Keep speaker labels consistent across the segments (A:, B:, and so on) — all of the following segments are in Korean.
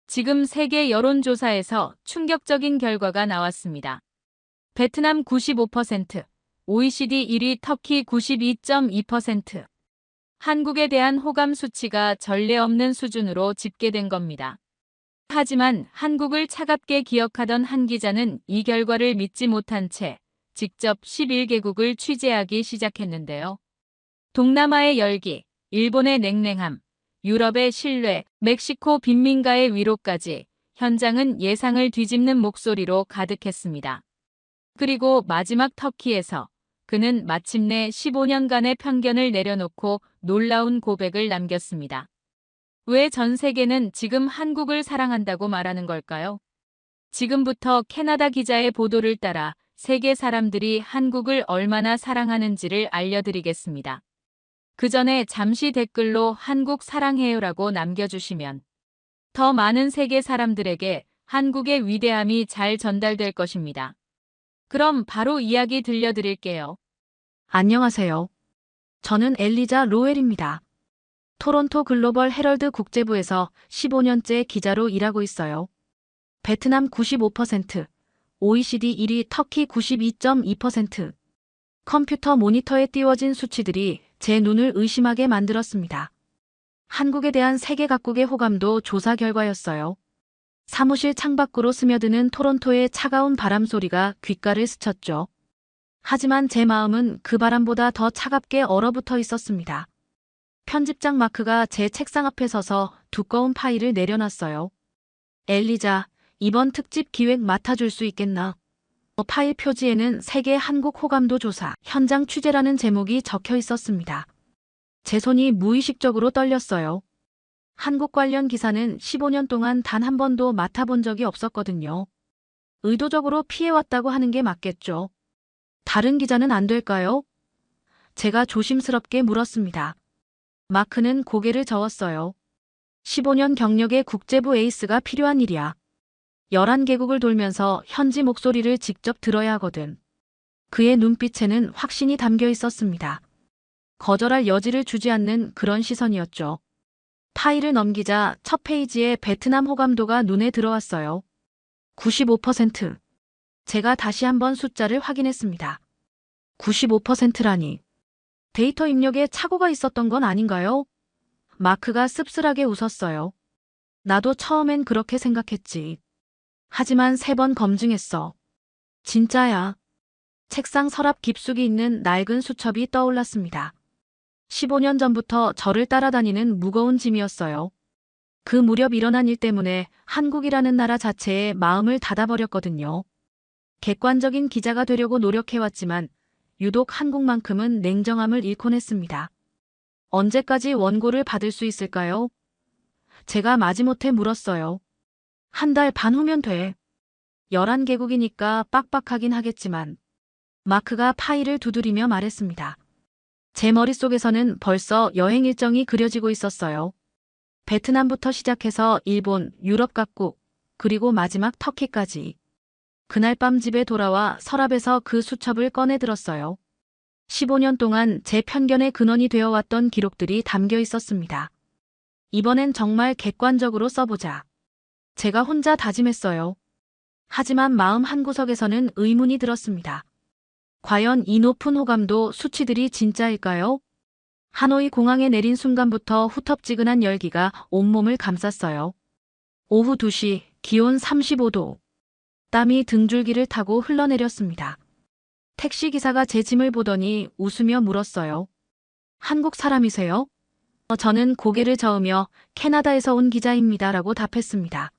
A: 지금 세계 여론조사에서 충격적인 결과가 나왔습니다. 베트남 95%, OECD 1위 터키 92.2%. 한국에 대한 호감 수치가 전례 없는 수준으로 집계된 겁니다. 하지만 한국을 차갑게 기억하던 한 기자는 이 결과를 믿지 못한 채 직접 11개국을 취재하기 시작했는데요. 동남아의 열기, 일본의 냉랭함, 유럽의 신뢰, 멕시코 빈민가의 위로까지 현장은 예상을 뒤집는 목소리로 가득했습니다. 그리고 마지막 터키에서 그는 마침내 15년간의 편견을 내려놓고 놀라운 고백을 남겼습니다. 왜 전 세계는 지금 한국을 사랑한다고 말하는 걸까요? 지금부터 캐나다 기자의 보도를 따라 세계 사람들이 한국을 얼마나 사랑하는지를 알려드리겠습니다. 그 전에 잠시 댓글로 한국 사랑해요라고 남겨주시면 더 많은 세계 사람들에게 한국의 위대함이 잘 전달될 것입니다. 그럼 바로 이야기 들려드릴게요.
B: 안녕하세요. 저는 엘리자 로웰입니다. 토론토 글로벌 헤럴드 국제부에서 15년째 기자로 일하고 있어요. 베트남 95%, OECD 1위 터키 92.2%. 컴퓨터 모니터에 띄워진 수치들이 제 눈을 의심하게 만들었습니다. 한국에 대한 세계 각국의 호감도 조사 결과였어요. 사무실 창밖으로 스며드는 토론토의 차가운 바람 소리가 귓가를 스쳤죠. 하지만 제 마음은 그 바람보다 더 차갑게 얼어붙어 있었습니다. 편집장 마크가 제 책상 앞에 서서 두꺼운 파일을 내려놨어요. 엘리자, 이번 특집 기획 맡아줄 수 있겠나? 파일 표지에는 세계 한국 호감도 조사, 현장 취재라는 제목이 적혀 있었습니다. 제 손이 무의식적으로 떨렸어요. 한국 관련 기사는 15년 동안 단 한 번도 맡아본 적이 없었거든요. 의도적으로 피해왔다고 하는 게 맞겠죠. 다른 기자는 안 될까요? 제가 조심스럽게 물었습니다. 마크는 고개를 저었어요. 15년 경력의 국제부 에이스가 필요한 일이야. 11개국을 돌면서 현지 목소리를 직접 들어야 하거든. 그의 눈빛에는 확신이 담겨 있었습니다. 거절할 여지를 주지 않는 그런 시선이었죠. 파일을 넘기자 첫 페이지에 베트남 호감도가 눈에 들어왔어요. 95%. 제가 다시 한번 숫자를 확인했습니다. 95%라니. 데이터 입력에 착오가 있었던 건 아닌가요? 마크가 씁쓸하게 웃었어요. 나도 처음엔 그렇게 생각했지. 하지만 3번 검증했어. 진짜야. 책상 서랍 깊숙이 있는 낡은 수첩이 떠올랐습니다. 15년 전부터 저를 따라다니는 무거운 짐이었어요. 그 무렵 일어난 일 때문에 한국이라는 나라 자체에 마음을 닫아버렸거든요. 객관적인 기자가 되려고 노력해왔지만 유독 한국만큼은 냉정함을 잃곤 했습니다. 언제까지 원고를 받을 수 있을까요? 제가 마지못해 물었어요. 1달 반 후면 돼. 11개국이니까 빡빡하긴 하겠지만. 마크가 파일을 두드리며 말했습니다. 제 머릿속에서는 벌써 여행 일정이 그려지고 있었어요. 베트남부터 시작해서 일본, 유럽 각국, 그리고 마지막 터키까지. 그날 밤 집에 돌아와 서랍에서 그 수첩을 꺼내 들었어요. 15년 동안 제 편견의 근원이 되어왔던 기록들이 담겨 있었습니다. 이번엔 정말 객관적으로 써보자. 제가 혼자 다짐했어요. 하지만 마음 한구석에서는 의문이 들었습니다. 과연 이 높은 호감도 수치들이 진짜일까요? 하노이 공항에 내린 순간부터 후텁지근한 열기가 온몸을 감쌌어요. 오후 2시, 기온 35도. 땀이 등줄기를 타고 흘러내렸습니다. 택시기사가 제 짐을 보더니 웃으며 물었어요. 한국 사람이세요? 저는 고개를 저으며 캐나다에서 온 기자입니다 라고 답했습니다.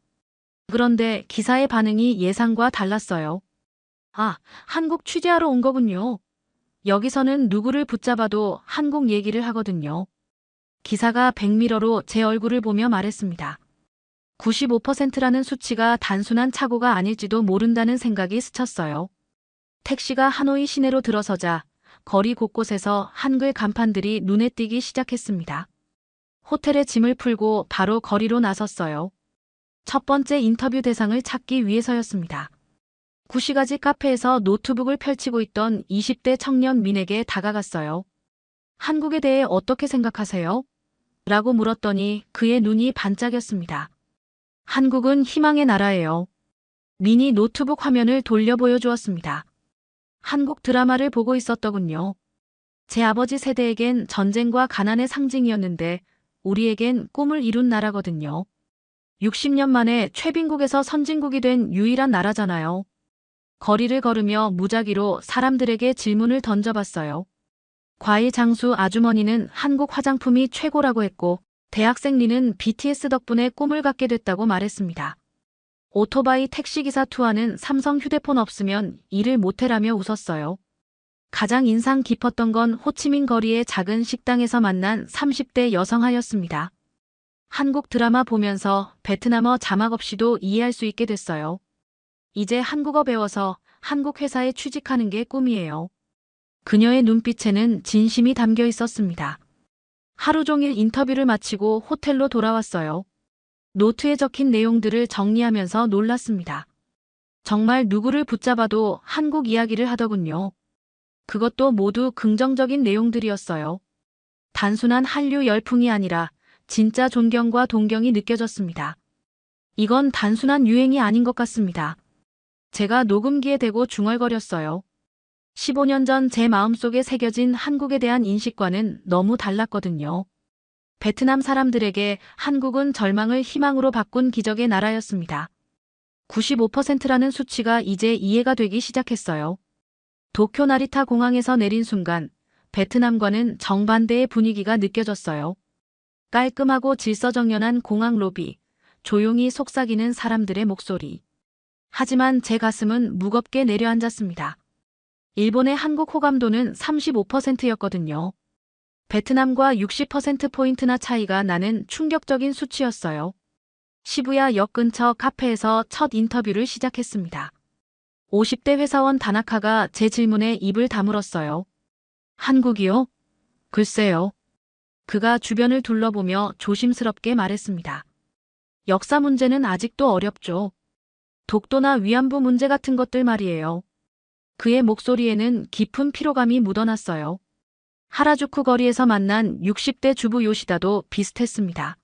B: 그런데 기사의 반응이 예상과 달랐어요. 아, 한국 취재하러 온 거군요. 여기서는 누구를 붙잡아도 한국 얘기를 하거든요. 기사가 백미러로 제 얼굴을 보며 말했습니다. 95%라는 수치가 단순한 착오가 아닐지도 모른다는 생각이 스쳤어요. 택시가 하노이 시내로 들어서자 거리 곳곳에서 한글 간판들이 눈에 띄기 시작했습니다. 호텔에 짐을 풀고 바로 거리로 나섰어요. 첫 번째 인터뷰 대상을 찾기 위해서였습니다. 구시가지 카페에서 노트북을 펼치고 있던 20대 청년 민에게 다가갔어요. 한국에 대해 어떻게 생각하세요? 라고 물었더니 그의 눈이 반짝였습니다. 한국은 희망의 나라예요. 미니 노트북 화면을 돌려 보여주었습니다. 한국 드라마를 보고 있었더군요. 제 아버지 세대에겐 전쟁과 가난의 상징이었는데 우리에겐 꿈을 이룬 나라거든요. 60년 만에 최빈국에서 선진국이 된 유일한 나라잖아요. 거리를 걸으며 무작위로 사람들에게 질문을 던져봤어요. 과일 장수 아주머니는 한국 화장품이 최고라고 했고 대학생 리는 BTS 덕분에 꿈을 갖게 됐다고 말했습니다. 오토바이 택시기사 투아는 삼성 휴대폰 없으면 일을 못해라며 웃었어요. 가장 인상 깊었던 건 호치민 거리의 작은 식당에서 만난 30대 여성하였습니다. 한국 드라마 보면서 베트남어 자막 없이도 이해할 수 있게 됐어요. 이제 한국어 배워서 한국 회사에 취직하는 게 꿈이에요. 그녀의 눈빛에는 진심이 담겨 있었습니다. 하루 종일 인터뷰를 마치고 호텔로 돌아왔어요. 노트에 적힌 내용들을 정리하면서 놀랐습니다. 정말 누구를 붙잡아도 한국 이야기를 하더군요. 그것도 모두 긍정적인 내용들이었어요. 단순한 한류 열풍이 아니라 진짜 존경과 동경이 느껴졌습니다. 이건 단순한 유행이 아닌 것 같습니다. 제가 녹음기에 대고 중얼거렸어요. 15년 전 제 마음속에 새겨진 한국에 대한 인식과는 너무 달랐거든요. 베트남 사람들에게 한국은 절망을 희망으로 바꾼 기적의 나라였습니다. 95%라는 수치가 이제 이해가 되기 시작했어요. 도쿄 나리타 공항에서 내린 순간 베트남과는 정반대의 분위기가 느껴졌어요. 깔끔하고 질서정연한 공항 로비, 조용히 속삭이는 사람들의 목소리. 하지만 제 가슴은 무겁게 내려앉았습니다. 일본의 한국 호감도는 35%였거든요. 베트남과 60%포인트나 차이가 나는 충격적인 수치였어요. 시부야 역 근처 카페에서 첫 인터뷰를 시작했습니다. 50대 회사원 다나카가 제 질문에 입을 다물었어요. 한국이요? 글쎄요. 그가 주변을 둘러보며 조심스럽게 말했습니다. 역사 문제는 아직도 어렵죠. 독도나 위안부 문제 같은 것들 말이에요. 그의 목소리에는 깊은 피로감이 묻어났어요. 하라주쿠 거리에서 만난 60대 주부 요시다도 비슷했습니다.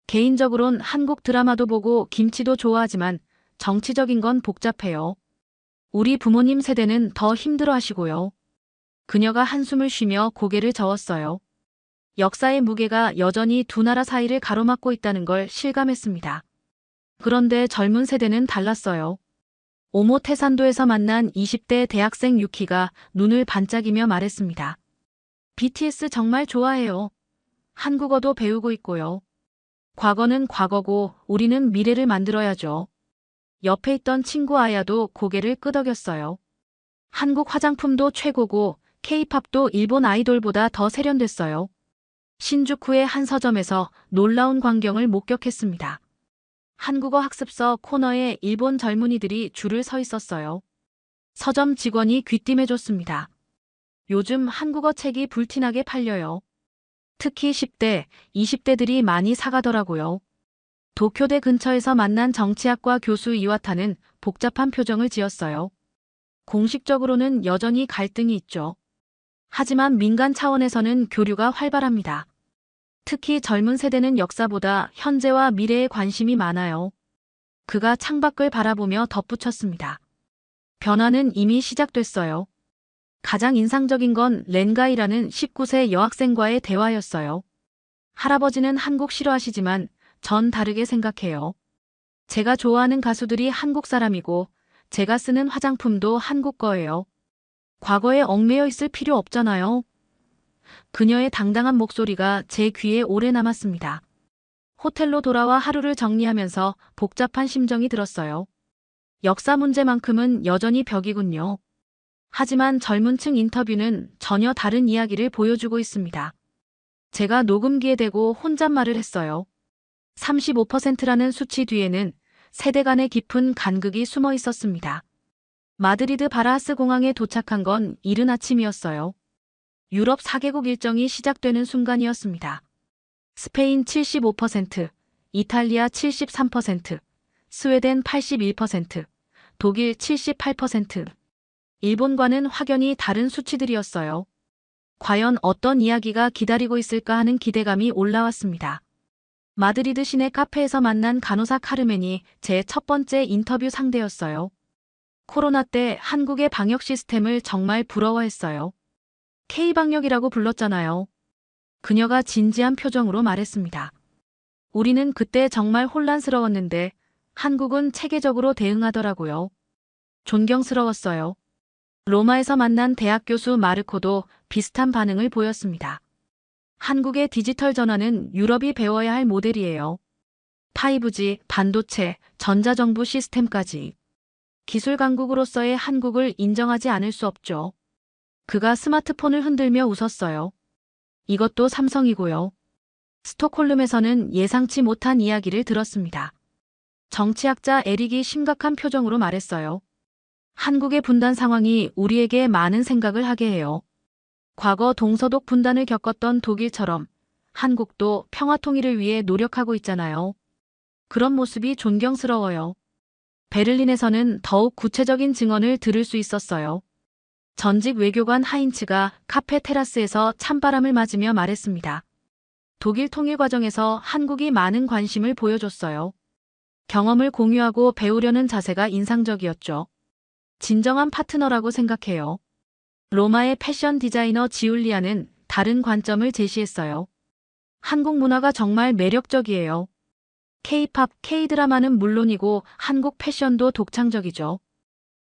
B: 개인적으론 한국 드라마도 보고 김치도 좋아하지만 정치적인 건 복잡해요. 우리 부모님 세대는 더 힘들어 하시고요. 그녀가 한숨을 쉬며 고개를 저었어요. 역사의 무게가 여전히 두 나라 사이를 가로막고 있다는 걸 실감했습니다. 그런데 젊은 세대는 달랐어요. 오모테산도에서 만난 20대 대학생 유키가 눈을 반짝이며 말했습니다. BTS 정말 좋아해요. 한국어도 배우고 있고요. 과거는 과거고 우리는 미래를 만들어야죠. 옆에 있던 친구 아야도 고개를 끄덕였어요. 한국 화장품도 최고고 K-팝도 일본 아이돌보다 더 세련됐어요. 신주쿠의 한 서점에서 놀라운 광경을 목격했습니다. 한국어 학습서 코너에 일본 젊은이들이 줄을 서 있었어요. 서점 직원이 귀띔해줬습니다. 요즘 한국어 책이 불티나게 팔려요. 특히 10대, 20대들이 많이 사가더라고요. 도쿄대 근처에서 만난 정치학과 교수 이와타는 복잡한 표정을 지었어요. 공식적으로는 여전히 갈등이 있죠. 하지만 민간 차원에서는 교류가 활발합니다. 특히 젊은 세대는 역사보다 현재와 미래에 관심이 많아요. 그가 창밖을 바라보며 덧붙였습니다. 변화는 이미 시작됐어요. 가장 인상적인 건 렌가이라는 19세 여학생과의 대화였어요. 할아버지는 한국 싫어하시지만 전 다르게 생각해요. 제가 좋아하는 가수들이 한국 사람이고 제가 쓰는 화장품도 한국 거예요. 과거에 얽매여 있을 필요 없잖아요. 그녀의 당당한 목소리가 제 귀에 오래 남았습니다. 호텔로 돌아와 하루를 정리하면서 복잡한 심정이 들었어요. 역사 문제만큼은 여전히 벽이군요. 하지만 젊은 층 인터뷰는 전혀 다른 이야기를 보여주고 있습니다. 제가 녹음기에 대고 혼잣말을 했어요. 35%라는 수치 뒤에는 세대 간의 깊은 간극이 숨어 있었습니다. 마드리드 바라하스 공항에 도착한 건 이른 아침이었어요. 유럽 4개국 일정이 시작되는 순간이었습니다. 스페인 75%, 이탈리아 73%, 스웨덴 81%, 독일 78%. 일본과는 확연히 다른 수치들이었어요. 과연 어떤 이야기가 기다리고 있을까 하는 기대감이 올라왔습니다. 마드리드 시내 카페에서 만난 간호사 카르멘이 제 첫 번째 인터뷰 상대였어요. 코로나 때 한국의 방역 시스템을 정말 부러워했어요. K방역이라고 불렀잖아요. 그녀가 진지한 표정으로 말했습니다. 우리는 그때 정말 혼란스러웠는데 한국은 체계적으로 대응하더라고요. 존경스러웠어요. 로마에서 만난 대학 교수 마르코도 비슷한 반응을 보였습니다. 한국의 디지털 전환은 유럽이 배워야 할 모델이에요. 5G, 반도체, 전자정부 시스템까지. 기술 강국으로서의 한국을 인정하지 않을 수 없죠. 그가 스마트폰을 흔들며 웃었어요. 이것도 삼성이고요. 스톡홀름에서는 예상치 못한 이야기를 들었습니다. 정치학자 에릭이 심각한 표정으로 말했어요. 한국의 분단 상황이 우리에게 많은 생각을 하게 해요. 과거 동서독 분단을 겪었던 독일처럼 한국도 평화 통일을 위해 노력하고 있잖아요. 그런 모습이 존경스러워요. 베를린에서는 더욱 구체적인 증언을 들을 수 있었어요. 전직 외교관 하인츠가 카페 테라스에서 찬바람을 맞으며 말했습니다. 독일 통일 과정에서 한국이 많은 관심을 보여줬어요. 경험을 공유하고 배우려는 자세가 인상적이었죠. 진정한 파트너라고 생각해요. 로마의 패션 디자이너 지울리아는 다른 관점을 제시했어요. 한국 문화가 정말 매력적이에요. K-팝, K-드라마는 물론이고 한국 패션도 독창적이죠.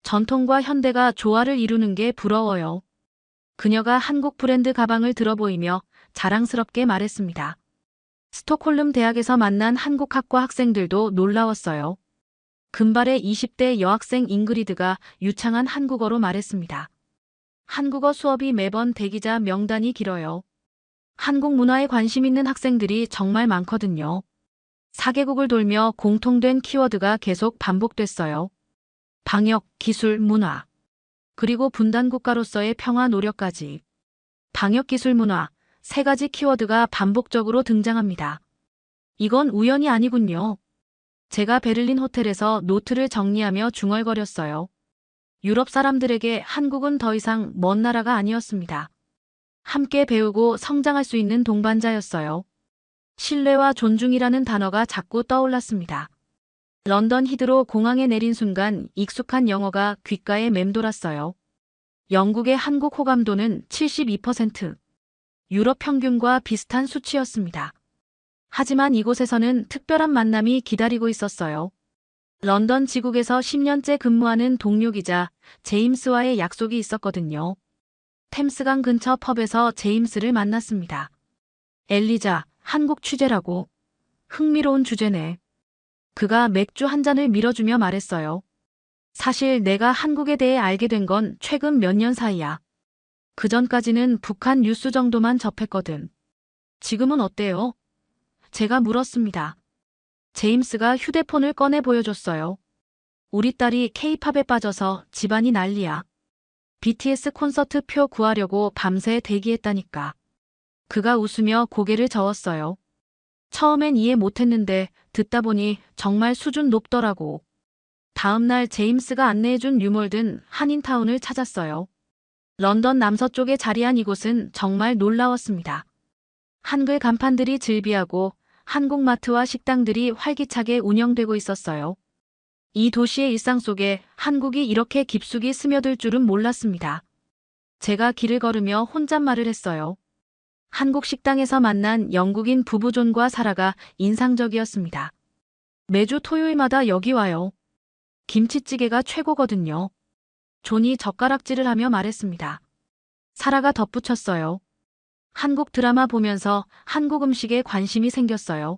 B: 전통과 현대가 조화를 이루는 게 부러워요. 그녀가 한국 브랜드 가방을 들어보이며 자랑스럽게 말했습니다. 스톡홀름 대학에서 만난 한국학과 학생들도 놀라웠어요. 금발의 20대 여학생 잉그리드가 유창한 한국어로 말했습니다. 한국어 수업이 매번 대기자 명단이 길어요. 한국 문화에 관심 있는 학생들이 정말 많거든요. 4개국을 돌며 공통된 키워드가 계속 반복됐어요. 방역, 기술, 문화. 그리고 분단국가로서의 평화 노력까지. 방역, 기술, 문화. 3가지 키워드가 반복적으로 등장합니다. 이건 우연이 아니군요. 제가 베를린 호텔에서 노트를 정리하며 중얼거렸어요. 유럽 사람들에게 한국은 더 이상 먼 나라가 아니었습니다. 함께 배우고 성장할 수 있는 동반자였어요. 신뢰와 존중이라는 단어가 자꾸 떠올랐습니다. 런던 히드로 공항에 내린 순간 익숙한 영어가 귓가에 맴돌았어요. 영국의 한국 호감도는 72%. 유럽 평균과 비슷한 수치였습니다. 하지만 이곳에서는 특별한 만남이 기다리고 있었어요. 런던 지국에서 10년째 근무하는 동료 기자 제임스와의 약속이 있었거든요. 템스강 근처 펍에서 제임스를 만났습니다. 엘리자, 한국 취재라고. 흥미로운 주제네. 그가 맥주 한 잔을 밀어주며 말했어요. 사실 내가 한국에 대해 알게 된 건 최근 몇 년 사이야. 그전까지는 북한 뉴스 정도만 접했거든. 지금은 어때요? 제가 물었습니다. 제임스가 휴대폰을 꺼내 보여줬어요. 우리 딸이 K-팝에 빠져서 집안이 난리야. BTS 콘서트 표 구하려고 밤새 대기했다니까. 그가 웃으며 고개를 저었어요. 처음엔 이해 못했는데 듣다 보니 정말 수준 높더라고. 다음 날 제임스가 안내해준 뉴몰든 한인타운을 찾았어요. 런던 남서쪽에 자리한 이곳은 정말 놀라웠습니다. 한글 간판들이 즐비하고 한국마트와 식당들이 활기차게 운영되고 있었어요. 이 도시의 일상 속에 한국이 이렇게 깊숙이 스며들 줄은 몰랐습니다. 제가 길을 걸으며 혼잣말을 했어요. 한국 식당에서 만난 영국인 부부 존과 사라가 인상적이었습니다. 매주 토요일마다 여기 와요. 김치찌개가 최고거든요. 존이 젓가락질을 하며 말했습니다. 사라가 덧붙였어요. 한국 드라마 보면서 한국 음식에 관심이 생겼어요.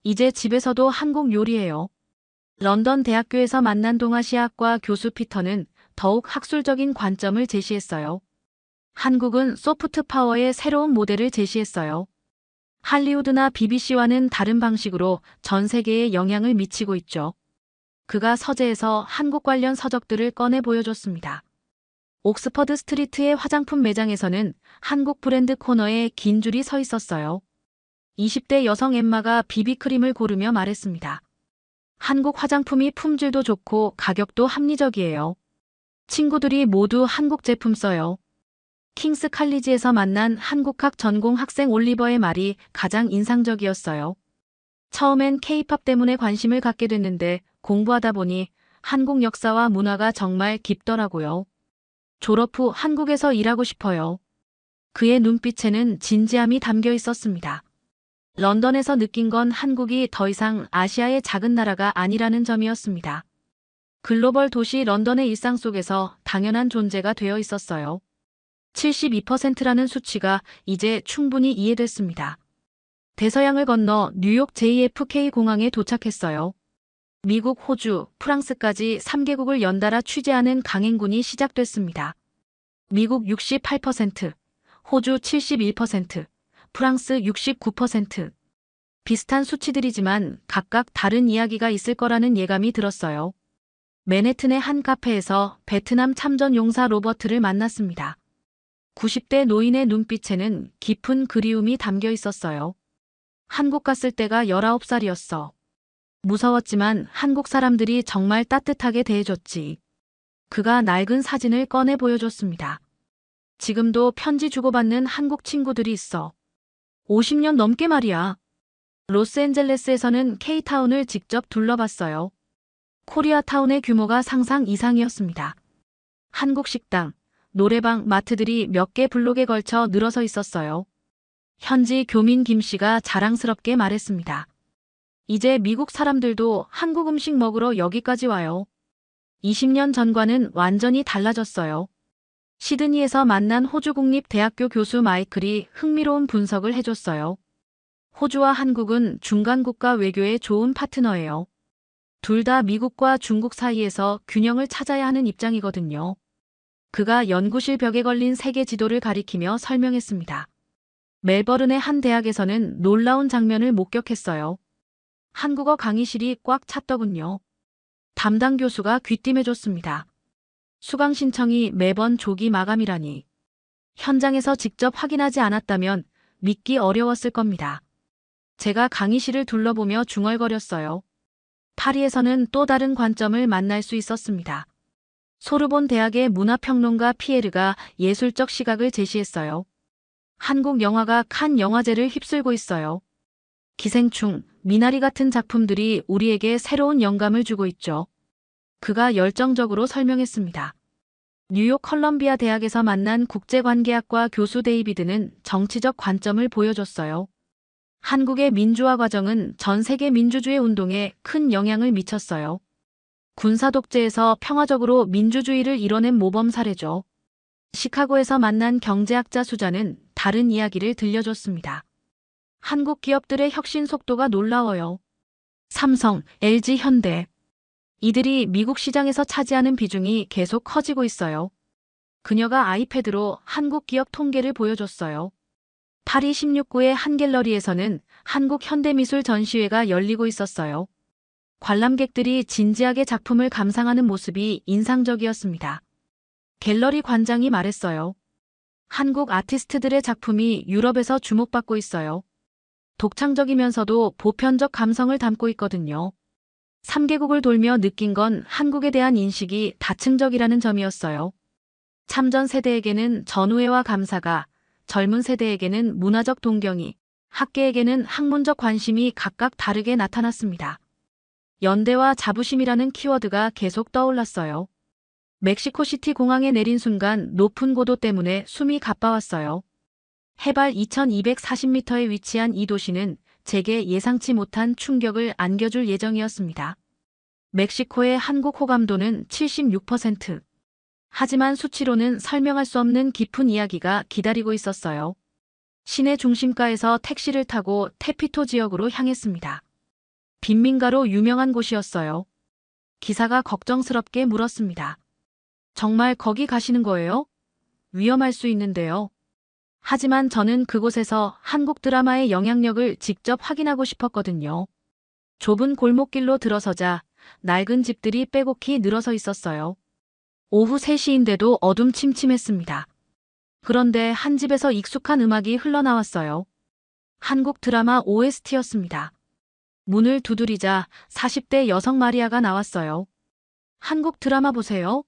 B: 이제 집에서도 한국 요리해요. 런던 대학교에서 만난 동아시아학과 교수 피터는 더욱 학술적인 관점을 제시했어요. 한국은 소프트 파워의 새로운 모델을 제시했어요. 할리우드나 BBC와는 다른 방식으로 전 세계에 영향을 미치고 있죠. 그가 서재에서 한국 관련 서적들을 꺼내 보여줬습니다. 옥스퍼드 스트리트의 화장품 매장에서는 한국 브랜드 코너에 긴 줄이 서 있었어요. 20대 여성 엠마가 비비크림을 고르며 말했습니다. 한국 화장품이 품질도 좋고 가격도 합리적이에요. 친구들이 모두 한국 제품 써요. 킹스 칼리지에서 만난 한국학 전공 학생 올리버의 말이 가장 인상적이었어요. 처음엔 K-팝 때문에 관심을 갖게 됐는데 공부하다 보니 한국 역사와 문화가 정말 깊더라고요. 졸업 후 한국에서 일하고 싶어요. 그의 눈빛에는 진지함이 담겨 있었습니다. 런던에서 느낀 건 한국이 더 이상 아시아의 작은 나라가 아니라는 점이었습니다. 글로벌 도시 런던의 일상 속에서 당연한 존재가 되어 있었어요. 72%라는 수치가 이제 충분히 이해됐습니다. 대서양을 건너 뉴욕 JFK 공항에 도착했어요. 미국, 호주, 프랑스까지 3개국을 연달아 취재하는 강행군이 시작됐습니다. 미국 68%, 호주 71%, 프랑스 69%. 비슷한 수치들이지만 각각 다른 이야기가 있을 거라는 예감이 들었어요. 맨해튼의 한 카페에서 베트남 참전 용사 로버트를 만났습니다. 90대 노인의 눈빛에는 깊은 그리움이 담겨 있었어요. 한국 갔을 때가 19살이었어. 무서웠지만 한국 사람들이 정말 따뜻하게 대해줬지. 그가 낡은 사진을 꺼내 보여줬습니다. 지금도 편지 주고받는 한국 친구들이 있어. 50년 넘게 말이야. 로스앤젤레스에서는 K타운을 직접 둘러봤어요. 코리아타운의 규모가 상상 이상이었습니다. 한국 식당, 노래방, 마트들이 몇 개 블록에 걸쳐 늘어서 있었어요. 현지 교민 김 씨가 자랑스럽게 말했습니다. 이제 미국 사람들도 한국 음식 먹으러 여기까지 와요. 20년 전과는 완전히 달라졌어요. 시드니에서 만난 호주국립대학교 교수 마이클이 흥미로운 분석을 해줬어요. 호주와 한국은 중간국가 외교의 좋은 파트너예요. 둘 다 미국과 중국 사이에서 균형을 찾아야 하는 입장이거든요. 그가 연구실 벽에 걸린 세계 지도를 가리키며 설명했습니다. 멜버른의 한 대학에서는 놀라운 장면을 목격했어요. 한국어 강의실이 꽉 찼더군요. 담당 교수가 귀띔해줬습니다. 수강 신청이 매번 조기 마감이라니. 현장에서 직접 확인하지 않았다면 믿기 어려웠을 겁니다. 제가 강의실을 둘러보며 중얼거렸어요. 파리에서는 또 다른 관점을 만날 수 있었습니다. 소르본 대학의 문화평론가 피에르가 예술적 시각을 제시했어요. 한국 영화가 칸 영화제를 휩쓸고 있어요. 기생충, 미나리 같은 작품들이 우리에게 새로운 영감을 주고 있죠. 그가 열정적으로 설명했습니다. 뉴욕 컬럼비아 대학에서 만난 국제관계학과 교수 데이비드는 정치적 관점을 보여줬어요. 한국의 민주화 과정은 전 세계 민주주의 운동에 큰 영향을 미쳤어요. 군사 독재에서 평화적으로 민주주의를 이뤄낸 모범 사례죠. 시카고에서 만난 경제학자 수자는 다른 이야기를 들려줬습니다. 한국 기업들의 혁신 속도가 놀라워요. 삼성, LG, 현대. 이들이 미국 시장에서 차지하는 비중이 계속 커지고 있어요. 그녀가 아이패드로 한국 기업 통계를 보여줬어요. 파리 16구의 한 갤러리에서는 한국 현대미술 전시회가 열리고 있었어요. 관람객들이 진지하게 작품을 감상하는 모습이 인상적이었습니다. 갤러리 관장이 말했어요. 한국 아티스트들의 작품이 유럽에서 주목받고 있어요. 독창적이면서도 보편적 감성을 담고 있거든요. 3개국을 돌며 느낀 건 한국에 대한 인식이 다층적이라는 점이었어요. 참전 세대에게는 전우애와 감사가, 젊은 세대에게는 문화적 동경이, 학계에게는 학문적 관심이 각각 다르게 나타났습니다. 연대와 자부심이라는 키워드가 계속 떠올랐어요. 멕시코시티 공항에 내린 순간 높은 고도 때문에 숨이 가빠왔어요. 해발 2240m에 위치한 이 도시는 제게 예상치 못한 충격을 안겨줄 예정이었습니다. 멕시코의 한국 호감도는 76%. 하지만 수치로는 설명할 수 없는 깊은 이야기가 기다리고 있었어요. 시내 중심가에서 택시를 타고 테피토 지역으로 향했습니다. 빈민가로 유명한 곳이었어요. 기사가 걱정스럽게 물었습니다. 정말 거기 가시는 거예요? 위험할 수 있는데요. 하지만 저는 그곳에서 한국 드라마의 영향력을 직접 확인하고 싶었거든요. 좁은 골목길로 들어서자 낡은 집들이 빼곡히 늘어서 있었어요. 오후 3시인데도 어둠침침했습니다. 그런데 한 집에서 익숙한 음악이 흘러나왔어요. 한국 드라마 OST였습니다. 문을 두드리자 40대 여성 마리아가 나왔어요. 한국 드라마 보세요?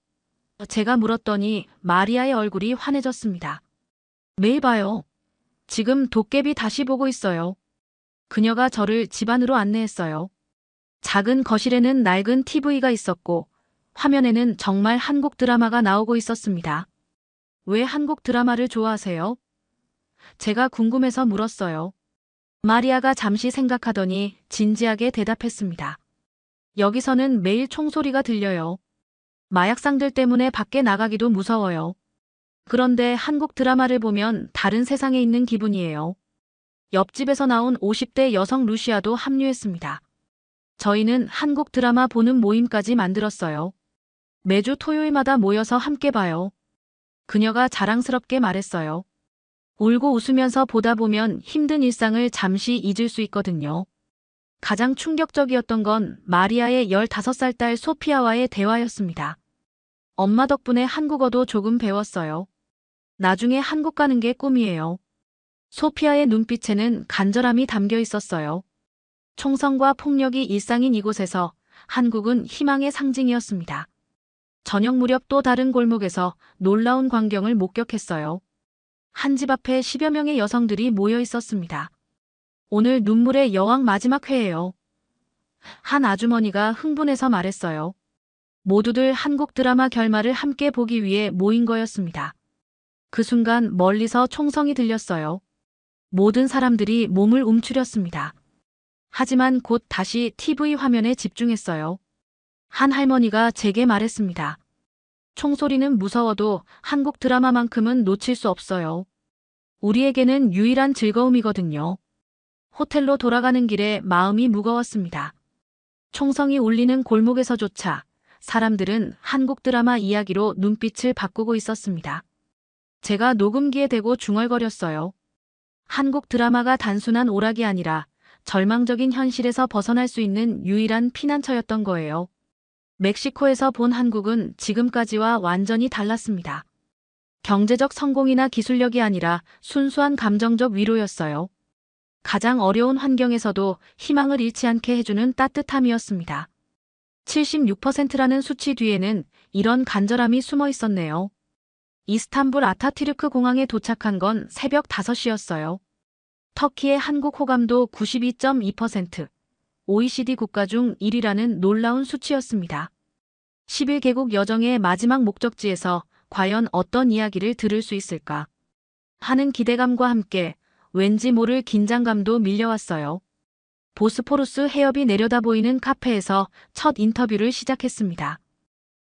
B: 제가 물었더니 마리아의 얼굴이 환해졌습니다. 매일 봐요. 지금 도깨비 다시 보고 있어요. 그녀가 저를 집 안으로 안내했어요. 작은 거실에는 낡은 TV가 있었고 화면에는 정말 한국 드라마가 나오고 있었습니다. 왜 한국 드라마를 좋아하세요? 제가 궁금해서 물었어요. 마리아가 잠시 생각하더니 진지하게 대답했습니다. 여기서는 매일 총소리가 들려요. 마약상들 때문에 밖에 나가기도 무서워요. 그런데 한국 드라마를 보면 다른 세상에 있는 기분이에요. 옆집에서 나온 50대 여성 루시아도 합류했습니다. 저희는 한국 드라마 보는 모임까지 만들었어요. 매주 토요일마다 모여서 함께 봐요. 그녀가 자랑스럽게 말했어요. 울고 웃으면서 보다 보면 힘든 일상을 잠시 잊을 수 있거든요. 가장 충격적이었던 건 마리아의 15살 딸 소피아와의 대화였습니다. 엄마 덕분에 한국어도 조금 배웠어요. 나중에 한국 가는 게 꿈이에요. 소피아의 눈빛에는 간절함이 담겨 있었어요. 총성과 폭력이 일상인 이곳에서 한국은 희망의 상징이었습니다. 저녁 무렵 또 다른 골목에서 놀라운 광경을 목격했어요. 한 집 앞에 10여 명의 여성들이 모여 있었습니다. 오늘 눈물의 여왕 마지막 회예요. 한 아주머니가 흥분해서 말했어요. 모두들 한국 드라마 결말을 함께 보기 위해 모인 거였습니다. 그 순간 멀리서 총성이 들렸어요. 모든 사람들이 몸을 움츠렸습니다. 하지만 곧 다시 TV 화면에 집중했어요. 한 할머니가 제게 말했습니다. 총소리는 무서워도 한국 드라마만큼은 놓칠 수 없어요. 우리에게는 유일한 즐거움이거든요. 호텔로 돌아가는 길에 마음이 무거웠습니다. 총성이 울리는 골목에서조차 사람들은 한국 드라마 이야기로 눈빛을 바꾸고 있었습니다. 제가 녹음기에 대고 중얼거렸어요. 한국 드라마가 단순한 오락이 아니라 절망적인 현실에서 벗어날 수 있는 유일한 피난처였던 거예요. 멕시코에서 본 한국은 지금까지와 완전히 달랐습니다. 경제적 성공이나 기술력이 아니라 순수한 감정적 위로였어요. 가장 어려운 환경에서도 희망을 잃지 않게 해주는 따뜻함이었습니다. 76%라는 수치 뒤에는 이런 간절함이 숨어 있었네요. 이스탄불 아타튀르크 공항에 도착한 건 새벽 5시였어요. 터키의 한국 호감도 92.2%, OECD 국가 중 1위라는 놀라운 수치였습니다. 11개국 여정의 마지막 목적지에서 과연 어떤 이야기를 들을 수 있을까 하는 기대감과 함께 왠지 모를 긴장감도 밀려왔어요. 보스포루스 해협이 내려다 보이는 카페에서 첫 인터뷰를 시작했습니다.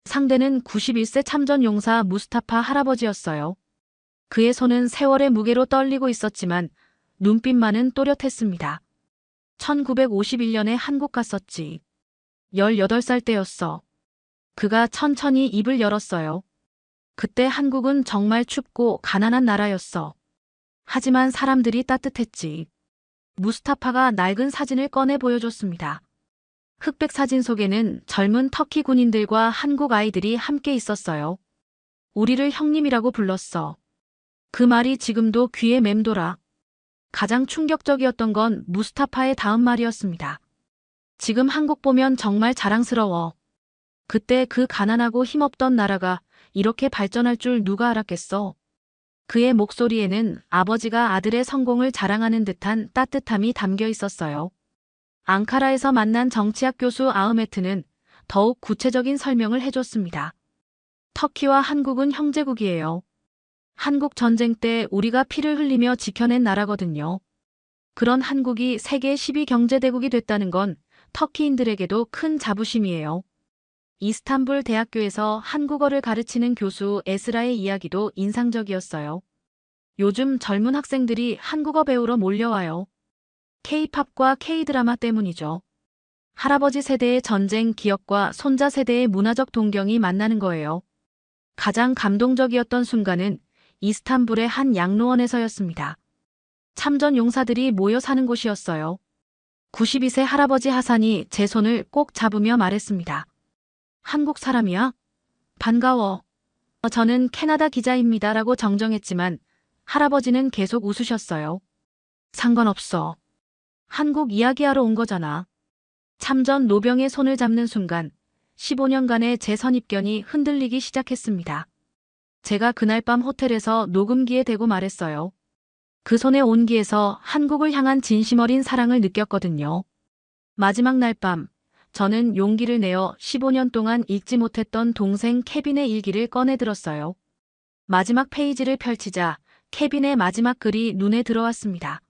B: 상대는 91세 참전용사 무스타파 할아버지였어요. 그의 손은 세월의 무게로 떨리고 있었지만 눈빛만은 또렷했습니다. 1951년에 한국 갔었지. 18살 때였어. 그가 천천히 입을 열었어요. 그때 한국은 정말 춥고 가난한 나라였어. 하지만 사람들이 따뜻했지. 무스타파가 낡은 사진을 꺼내 보여줬습니다. 흑백 사진 속에는 젊은 터키 군인들과 한국 아이들이 함께 있었어요. 우리를 형님이라고 불렀어. 그 말이 지금도 귀에 맴돌아. 가장 충격적이었던 건 무스타파의 다음 말이었습니다. 지금 한국 보면 정말 자랑스러워. 그때 그 가난하고 힘없던 나라가 이렇게 발전할 줄 누가 알았겠어. 그의 목소리에는 아버지가 아들의 성공을 자랑하는 듯한 따뜻함이 담겨 있었어요. 앙카라에서 만난 정치학 교수 아흐메트는 더욱 구체적인 설명을 해줬습니다. 터키와 한국은 형제국이에요. 한국 전쟁 때 우리가 피를 흘리며 지켜낸 나라거든요. 그런 한국이 세계 10위 경제대국이 됐다는 건 터키인들에게도 큰 자부심이에요. 이스탄불 대학교에서 한국어를 가르치는 교수 에스라의 이야기도 인상적이었어요. 요즘 젊은 학생들이 한국어 배우러 몰려와요. K-팝과 K-드라마 때문이죠. 할아버지 세대의 전쟁 기억과 손자 세대의 문화적 동경이 만나는 거예요. 가장 감동적이었던 순간은 이스탄불의 한 양로원에서였습니다. 참전 용사들이 모여 사는 곳이었어요. 92세 할아버지 하산이 제 손을 꼭 잡으며 말했습니다. 한국 사람이야? 반가워. 저는 캐나다 기자입니다. 라고 정정했지만 할아버지는 계속 웃으셨어요. 상관없어. 한국 이야기하러 온 거잖아. 참전 노병의 손을 잡는 순간 15년간의 제 선입견이 흔들리기 시작했습니다. 제가 그날 밤 호텔에서 녹음기에 대고 말했어요. 그 손의 온기에서 한국을 향한 진심 어린 사랑을 느꼈거든요. 마지막 날 밤, 저는 용기를 내어 15년 동안 읽지 못했던 동생 케빈의 일기를 꺼내 들었어요. 마지막 페이지를 펼치자 케빈의 마지막 글이 눈에 들어왔습니다.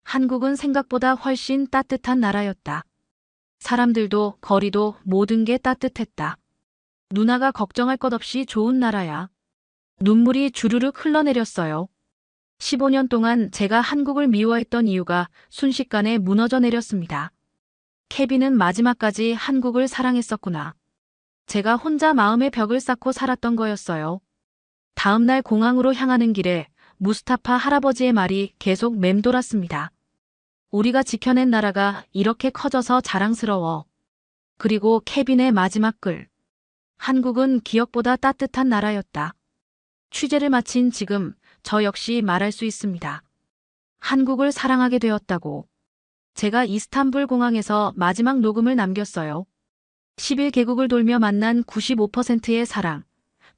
B: 한국은 생각보다 훨씬 따뜻한 나라였다. 사람들도 거리도 모든 게 따뜻했다. 누나가 걱정할 것 없이 좋은 나라야. 눈물이 주르륵 흘러내렸어요. 15년 동안 제가 한국을 미워했던 이유가 순식간에 무너져 내렸습니다. 케빈은 마지막까지 한국을 사랑했었구나. 제가 혼자 마음의 벽을 쌓고 살았던 거였어요. 다음 날 공항으로 향하는 길에 무스타파 할아버지의 말이 계속 맴돌았습니다. 우리가 지켜낸 나라가 이렇게 커져서 자랑스러워. 그리고 케빈의 마지막 글. 한국은 기억보다 따뜻한 나라였다. 취재를 마친 지금 저 역시 말할 수 있습니다. 한국을 사랑하게 되었다고. 제가 이스탄불 공항에서 마지막 녹음을 남겼어요. 11개국을 돌며 만난 95%의 사랑.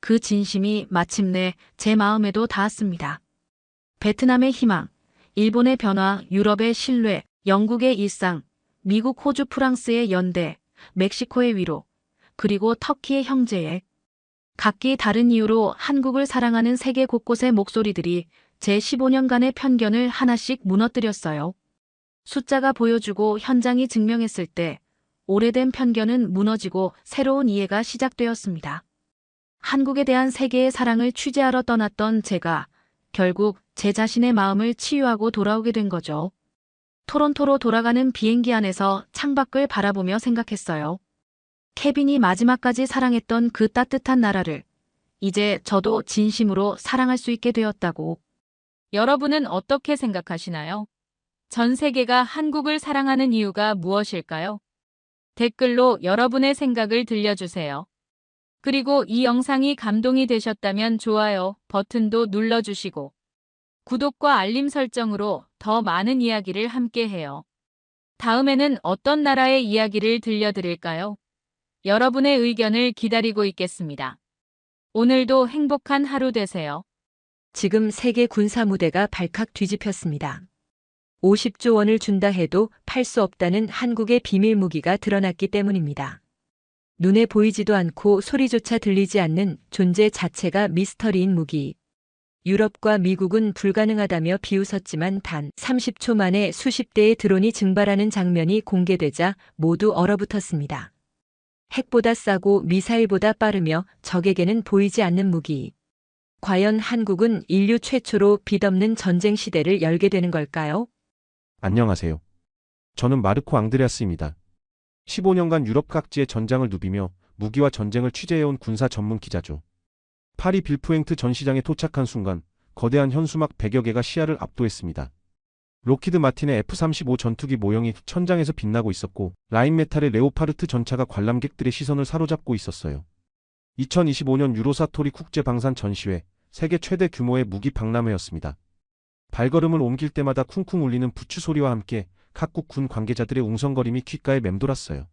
B: 그 진심이 마침내 제 마음에도 닿았습니다. 베트남의 희망, 일본의 변화, 유럽의 신뢰, 영국의 일상, 미국, 호주, 프랑스의 연대, 멕시코의 위로, 그리고 터키의 형제의 각기 다른 이유로 한국을 사랑하는 세계 곳곳의 목소리들이 제 15년간의 편견을 하나씩 무너뜨렸어요. 숫자가 보여주고 현장이 증명했을 때 오래된 편견은 무너지고 새로운 이해가 시작되었습니다. 한국에 대한 세계의 사랑을 취재하러 떠났던 제가 결국 제 자신의 마음을 치유하고 돌아오게 된 거죠. 토론토로 돌아가는 비행기 안에서 창밖을 바라보며 생각했어요. 케빈이 마지막까지 사랑했던 그 따뜻한 나라를 이제 저도 진심으로 사랑할 수 있게 되었다고.
A: 여러분은 어떻게 생각하시나요? 전 세계가 한국을 사랑하는 이유가 무엇일까요? 댓글로 여러분의 생각을 들려주세요. 그리고 이 영상이 감동이 되셨다면 좋아요 버튼도 눌러주시고 구독과 알림 설정으로 더 많은 이야기를 함께해요. 다음에는 어떤 나라의 이야기를 들려드릴까요? 여러분의 의견을 기다리고 있겠습니다. 오늘도 행복한 하루 되세요.
C: 지금 세계 군사 무대가 발칵 뒤집혔습니다. 50조 원을 준다 해도 팔 수 없다는 한국의 비밀 무기가 드러났기 때문입니다. 눈에 보이지도 않고 소리조차 들리지 않는 존재 자체가 미스터리인 무기. 유럽과 미국은 불가능하다며 비웃었지만 단 30초 만에 수십 대의 드론이 증발하는 장면이 공개되자 모두 얼어붙었습니다. 핵보다 싸고 미사일보다 빠르며 적에게는 보이지 않는 무기. 과연 한국은 인류 최초로 빛없는 전쟁 시대를 열게 되는 걸까요?
D: 안녕하세요. 저는 마르코 앙드레아스입니다. 15년간 유럽 각지의 전장을 누비며 무기와 전쟁을 취재해온 군사 전문 기자죠. 파리 빌프eng트 전시장에 도착한 순간 거대한 현수막 100여 개가 시야를 압도했습니다. 로키드 마틴의 F-35 전투기 모형이 천장에서 빛나고 있었고 라인메탈의 레오파르트 전차가 관람객들의 시선을 사로잡고 있었어요. 2025년 유로사토리 국제방산 전시회, 세계 최대 규모의 무기 박람회였습니다. 발걸음을 옮길 때마다 쿵쿵 울리는 부추 소리와 함께 각국 군 관계자들의 웅성거림이 귓가에 맴돌았어요.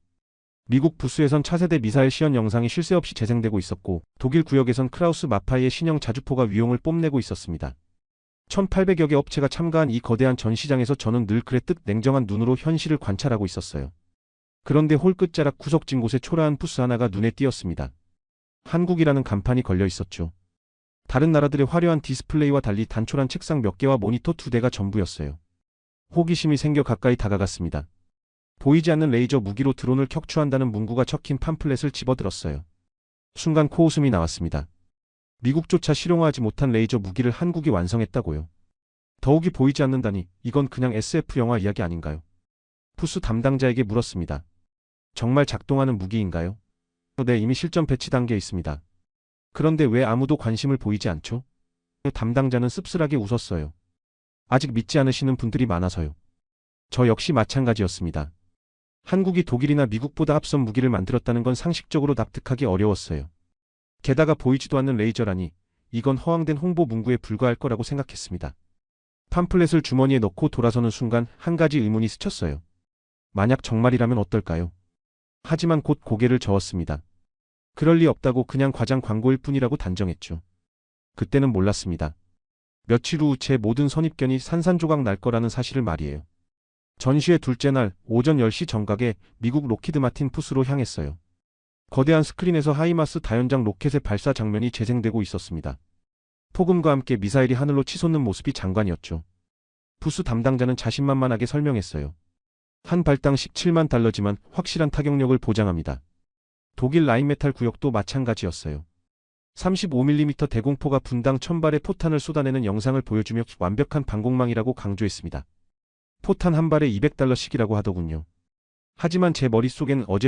D: 미국 부스에선 차세대 미사일 시연 영상이 쉴 새 없이 재생되고 있었고 독일 구역에선 크라우스 마파이의 신형 자주포가 위용을 뽐내고 있었습니다. 1800여 개 업체가 참가한 이 거대한 전시장에서 저는 늘 그랬듯 냉정한 눈으로 현실을 관찰하고 있었어요. 그런데 홀 끝자락 구석진 곳에 초라한 부스 하나가 눈에 띄었습니다. 한국이라는 간판이 걸려 있었죠. 다른 나라들의 화려한 디스플레이와 달리 단촐한 책상 몇 개와 모니터 2대가 전부였어요. 호기심이 생겨 가까이 다가갔습니다. 보이지 않는 레이저 무기로 드론을 격추한다는 문구가 적힌 팜플렛을 집어들었어요. 순간 코웃음이 나왔습니다. 미국조차 실용화하지 못한 레이저 무기를 한국이 완성했다고요. 더욱이 보이지 않는다니 이건 그냥 SF 영화 이야기 아닌가요? 부스 담당자에게 물었습니다. 정말 작동하는 무기인가요? 네, 이미 실전 배치 단계에 있습니다. 그런데 왜 아무도 관심을 보이지 않죠? 담당자는 씁쓸하게 웃었어요. 아직 믿지 않으시는 분들이 많아서요. 저 역시 마찬가지였습니다. 한국이 독일이나 미국보다 앞선 무기를 만들었다는 건 상식적으로 납득하기 어려웠어요. 게다가 보이지도 않는 레이저라니 이건 허황된 홍보 문구에 불과할 거라고 생각했습니다. 팜플렛을 주머니에 넣고 돌아서는 순간 한 가지 의문이 스쳤어요. 만약 정말이라면 어떨까요? 하지만 곧 고개를 저었습니다. 그럴 리 없다고 그냥 과장 광고일 뿐이라고 단정했죠. 그때는 몰랐습니다. 며칠 후 제 모든 선입견이 산산조각 날 거라는 사실을 말이에요. 전시회 둘째 날 오전 10시 정각에 미국 로키드 마틴 푸스로 향했어요. 거대한 스크린에서 하이마스 다연장 로켓의 발사 장면이 재생되고 있었습니다. 폭음과 함께 미사일이 하늘로 치솟는 모습이 장관이었죠. 푸스 담당자는 자신만만하게 설명했어요. 한 발당 17만 달러지만 확실한 타격력을 보장합니다. 독일 라인메탈 구역도 마찬가지였어요. 35mm 대공포가 분당 1000발의 포탄을 쏟아내는 영상을 보여주며 완벽한 방공망이라고 강조했습니다. 포탄 한 발에 $200씩이라고 하더군요. 하지만 제 머릿속엔 어제 본